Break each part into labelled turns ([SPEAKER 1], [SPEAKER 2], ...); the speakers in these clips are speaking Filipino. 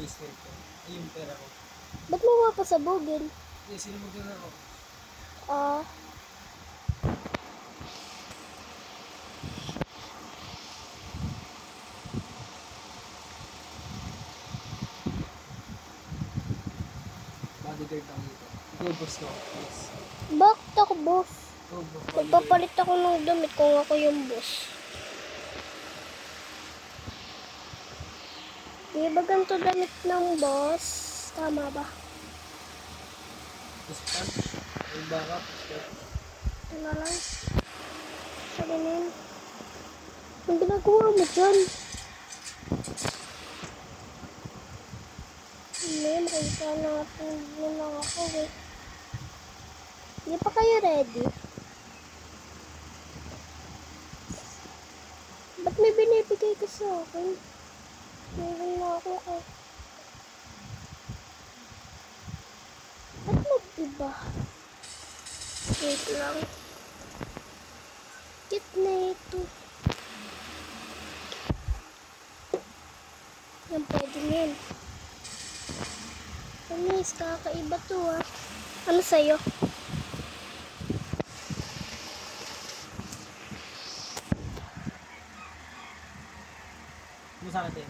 [SPEAKER 1] Please, wait. Ay, yung pera ko.
[SPEAKER 2] Ba't mo mapasabugin?
[SPEAKER 1] Hindi, sinumugin na ako. Bodyguard lang dito. Ikaw, boss ko. Please.
[SPEAKER 2] Bakit ako, boss?
[SPEAKER 1] Ikaw, boss.
[SPEAKER 2] Magpapalit ako ng damit kung ako yung boss. Di ba ganito damit ng boss? Tama ba?
[SPEAKER 1] Boss pa? Ay, backup.
[SPEAKER 2] Ito na lang. Salinin. Ang ginagawa mo dyan? Hindi, makikita natin. Yun lang ako, eh. Hindi pa kayo ready? Ba't may binibigay ka sa akin? Meron na ako ko. Ba't mag-iba? Wait lang. Kit na ito. Yan, pwede na yan. Anis, kakaiba to ah. Ano sa'yo?
[SPEAKER 1] Ano sa akin?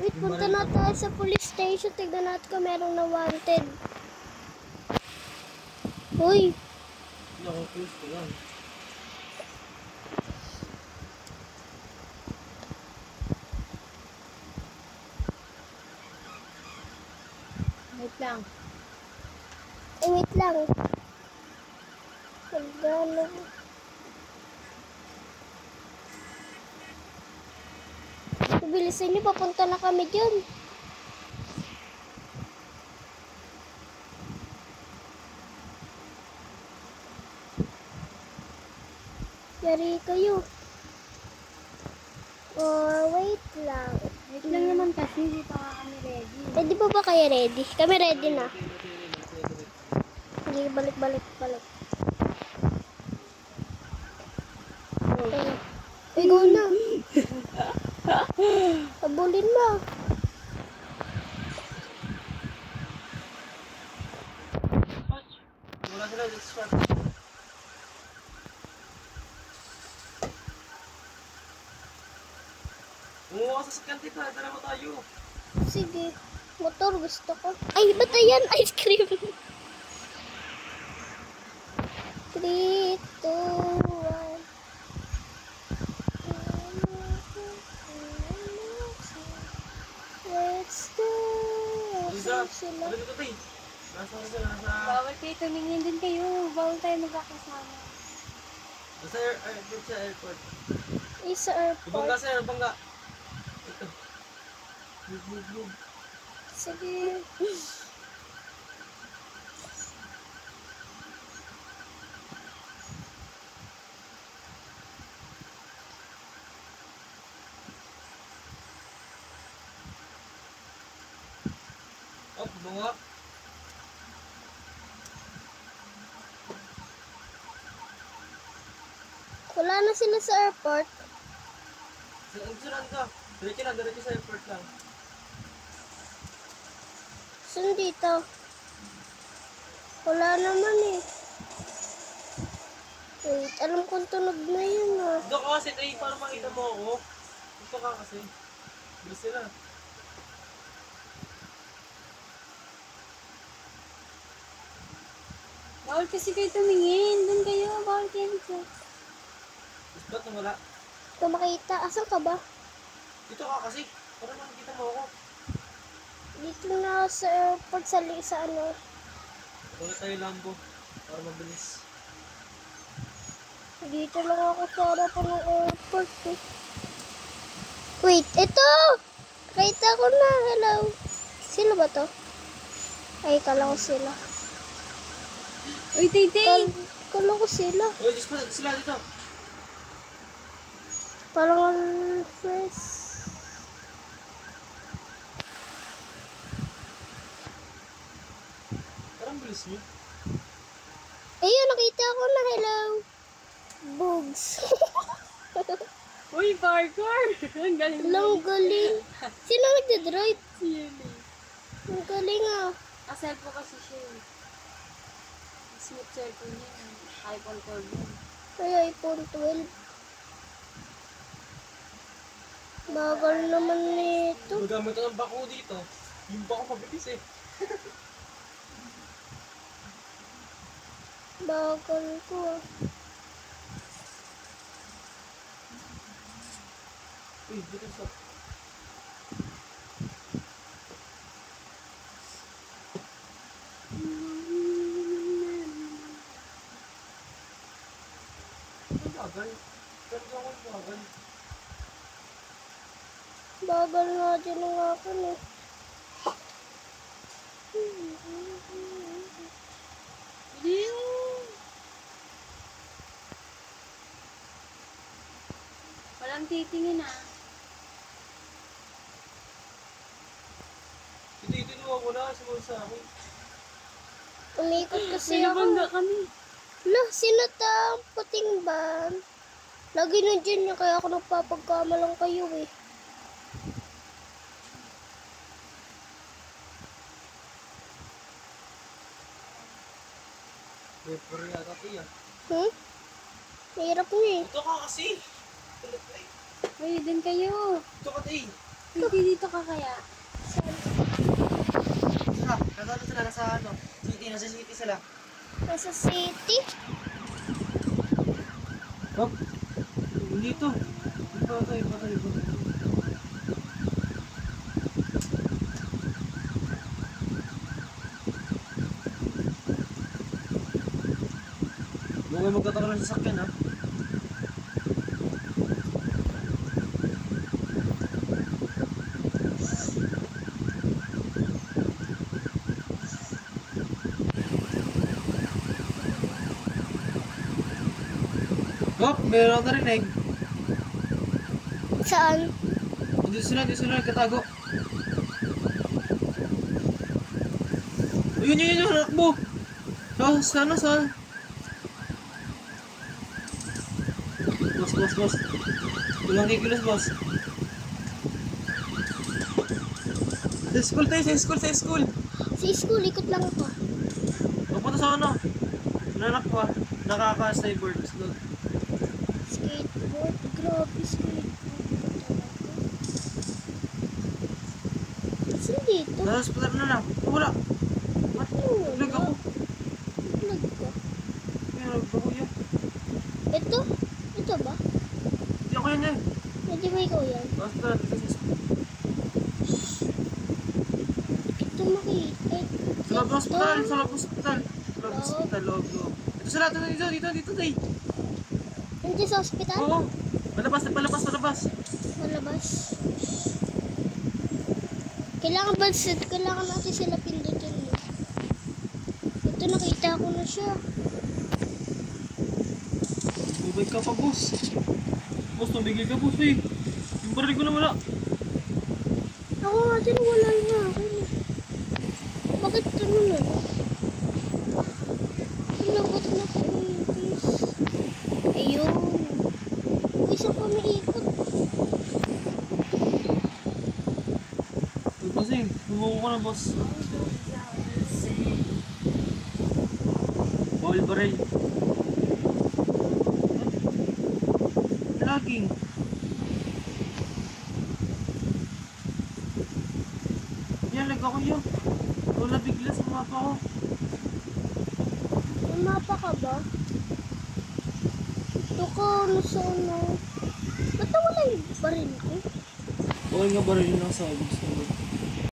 [SPEAKER 2] Wait, punta na tayo sa police station. Tignan natin kung merong na wanted. Uy!
[SPEAKER 1] Nakaklose ko lang.
[SPEAKER 3] Wait lang.
[SPEAKER 2] Eh, wait lang. Magdalo. Bilisan niyo, papunta na kami dyan. Yari kayo. Or wait lang.
[SPEAKER 3] Wait lang naman kasi hindi pa kami ready.
[SPEAKER 2] Eh, di ba kayo ready? Kami ready na. Hindi, balik. Uy, go na. Abulin mo.
[SPEAKER 1] Wala sila, let's start. Umuha ka sa sakyan, tita. Dala mo tayo.
[SPEAKER 2] Sige. Motor gusto ko. Ay, ba't ayan? Ice cream. 3, 2, 1. Let's go.
[SPEAKER 1] Lisa,
[SPEAKER 2] Saan sila?
[SPEAKER 1] ano dito, tay? Nasa.
[SPEAKER 3] Bawal kayo tumingin din kayo. Bawal tayo magkakasama.
[SPEAKER 1] Nasa airport sa airport.
[SPEAKER 2] Sa
[SPEAKER 1] Ibangga
[SPEAKER 2] airport.
[SPEAKER 1] sa'yo, ibangga. Ito. Move.
[SPEAKER 2] Sige.
[SPEAKER 1] Up, bunga.
[SPEAKER 2] Wala na sila sa airport.
[SPEAKER 1] Sunan ka. Diretso sa airport lang.
[SPEAKER 2] Saan dito? Wala naman eh. Wait, alam kong tunog na yun ah.
[SPEAKER 1] Doon ka kasi, tay, para makita mo ako. Dito ka kasi. Bilis sila.
[SPEAKER 3] Bawal kasi kayo tumingin. Doon kayo. Bawal kayo dyan.
[SPEAKER 1] Is ba't nang wala?
[SPEAKER 2] Ito makita. Asan ka ba?
[SPEAKER 1] Dito ka kasi. Para makikita mo ako.
[SPEAKER 2] Dito na sa airport sa ano.
[SPEAKER 1] Wala tayo Lambo. Para mabilis.
[SPEAKER 2] Dito lang ako sa harapan ng airport eh. Wait, ito! Nakita ko na. Hello. Sila ba to? Ay, kala ko sila.
[SPEAKER 3] Uy, Tay!
[SPEAKER 2] Kala ko sila.
[SPEAKER 1] Uy, Diyos pa sila dito.
[SPEAKER 2] Parang first.
[SPEAKER 1] Parang bilis niyo.
[SPEAKER 2] Ayun, nakita ko na. Hello. Bugs.
[SPEAKER 3] Uy, parkour! Ang galing.
[SPEAKER 2] Long galing. Sino nagdadrive?
[SPEAKER 3] Si Yan eh.
[SPEAKER 2] Ang galing ah.
[SPEAKER 3] Asal po kasi siya eh. Smooth cellphone niya. iPhone 12 yun.
[SPEAKER 2] Ay, iPhone 12. Bagal naman nito.
[SPEAKER 1] Magamit ko ng bako dito. Yung bako mabilis eh.
[SPEAKER 2] Bagal ko ah.
[SPEAKER 1] Uy, dito sa... Ang bagal. Ganda ko ang bagal.
[SPEAKER 2] Bagal nga din ang akin eh.
[SPEAKER 3] Hindi yun. Walang titingin ah.
[SPEAKER 1] Ito nawawala siguro sa akin.
[SPEAKER 2] Umikot kasi
[SPEAKER 3] May
[SPEAKER 2] ako.
[SPEAKER 3] nabangga kami.
[SPEAKER 2] Lah, sino ta? Puting ban. Lagi na dyan niya kaya ako nagpapagkamalang kayo eh.
[SPEAKER 1] May puro yata ito yan.
[SPEAKER 2] Mahirap na eh.
[SPEAKER 1] Ito ka kasi!
[SPEAKER 3] Uy, din kayo.
[SPEAKER 1] Ito ka tayo!
[SPEAKER 3] Hindi dito ka kaya.
[SPEAKER 1] Ha? Nasa sila? Nasa ano? City? Nasa city sila.
[SPEAKER 2] Nasa city.
[SPEAKER 1] Hop! Dito! Iba tayo. Huwag kayo magkatawa ng sasakyan ha. Hop! Meron ako narinig.
[SPEAKER 2] Saan?
[SPEAKER 1] Dito sila nagkatago. Yun, nakbo. Saan? Boss. Tulang kikilos, boss. Sa school.
[SPEAKER 2] Sa school, ikot lang ako.
[SPEAKER 1] Magpunta sa ano? Nanak pa. Nakaka-snowboard.
[SPEAKER 2] Skateboard. Grabe, skateboard. Saan dito?
[SPEAKER 1] Nasa hospital na lang. Wala. What? Naglag ako.
[SPEAKER 2] Naglag ka.
[SPEAKER 1] Naglag ako yan.
[SPEAKER 2] Ito? Ito ba?
[SPEAKER 1] Hindi ako yan eh.
[SPEAKER 2] Hindi ba ikaw yan?
[SPEAKER 1] Hospital.
[SPEAKER 2] Ito makita.
[SPEAKER 1] Sa loob ng hospital. Loob. Ito sila. Dito.
[SPEAKER 2] Hindi sa ospital?
[SPEAKER 1] Oo. Palabas.
[SPEAKER 2] Malabas. Kailangan natin sila pindutin. Ito, nakita ko na siya.
[SPEAKER 1] Bubay ka pa, boss. Boss, tumigil ka, boss eh. Yung baril ko na wala.
[SPEAKER 2] Ako nga din, wala yung akin. Bakit ano na? Pinabot na ko ipis. Ayun. Isa pa may ikot.
[SPEAKER 1] Uy, bossing. Tumuko ka na, boss. Bawal baril. Lagging. Yan, lag ako yun. Wala bigla sa mapa ko.
[SPEAKER 2] May mapa ka ba? Ito ka, nasa ano? Ba't nawala yung baril ko?
[SPEAKER 1] Bawal nga baril lang sa gusto mo.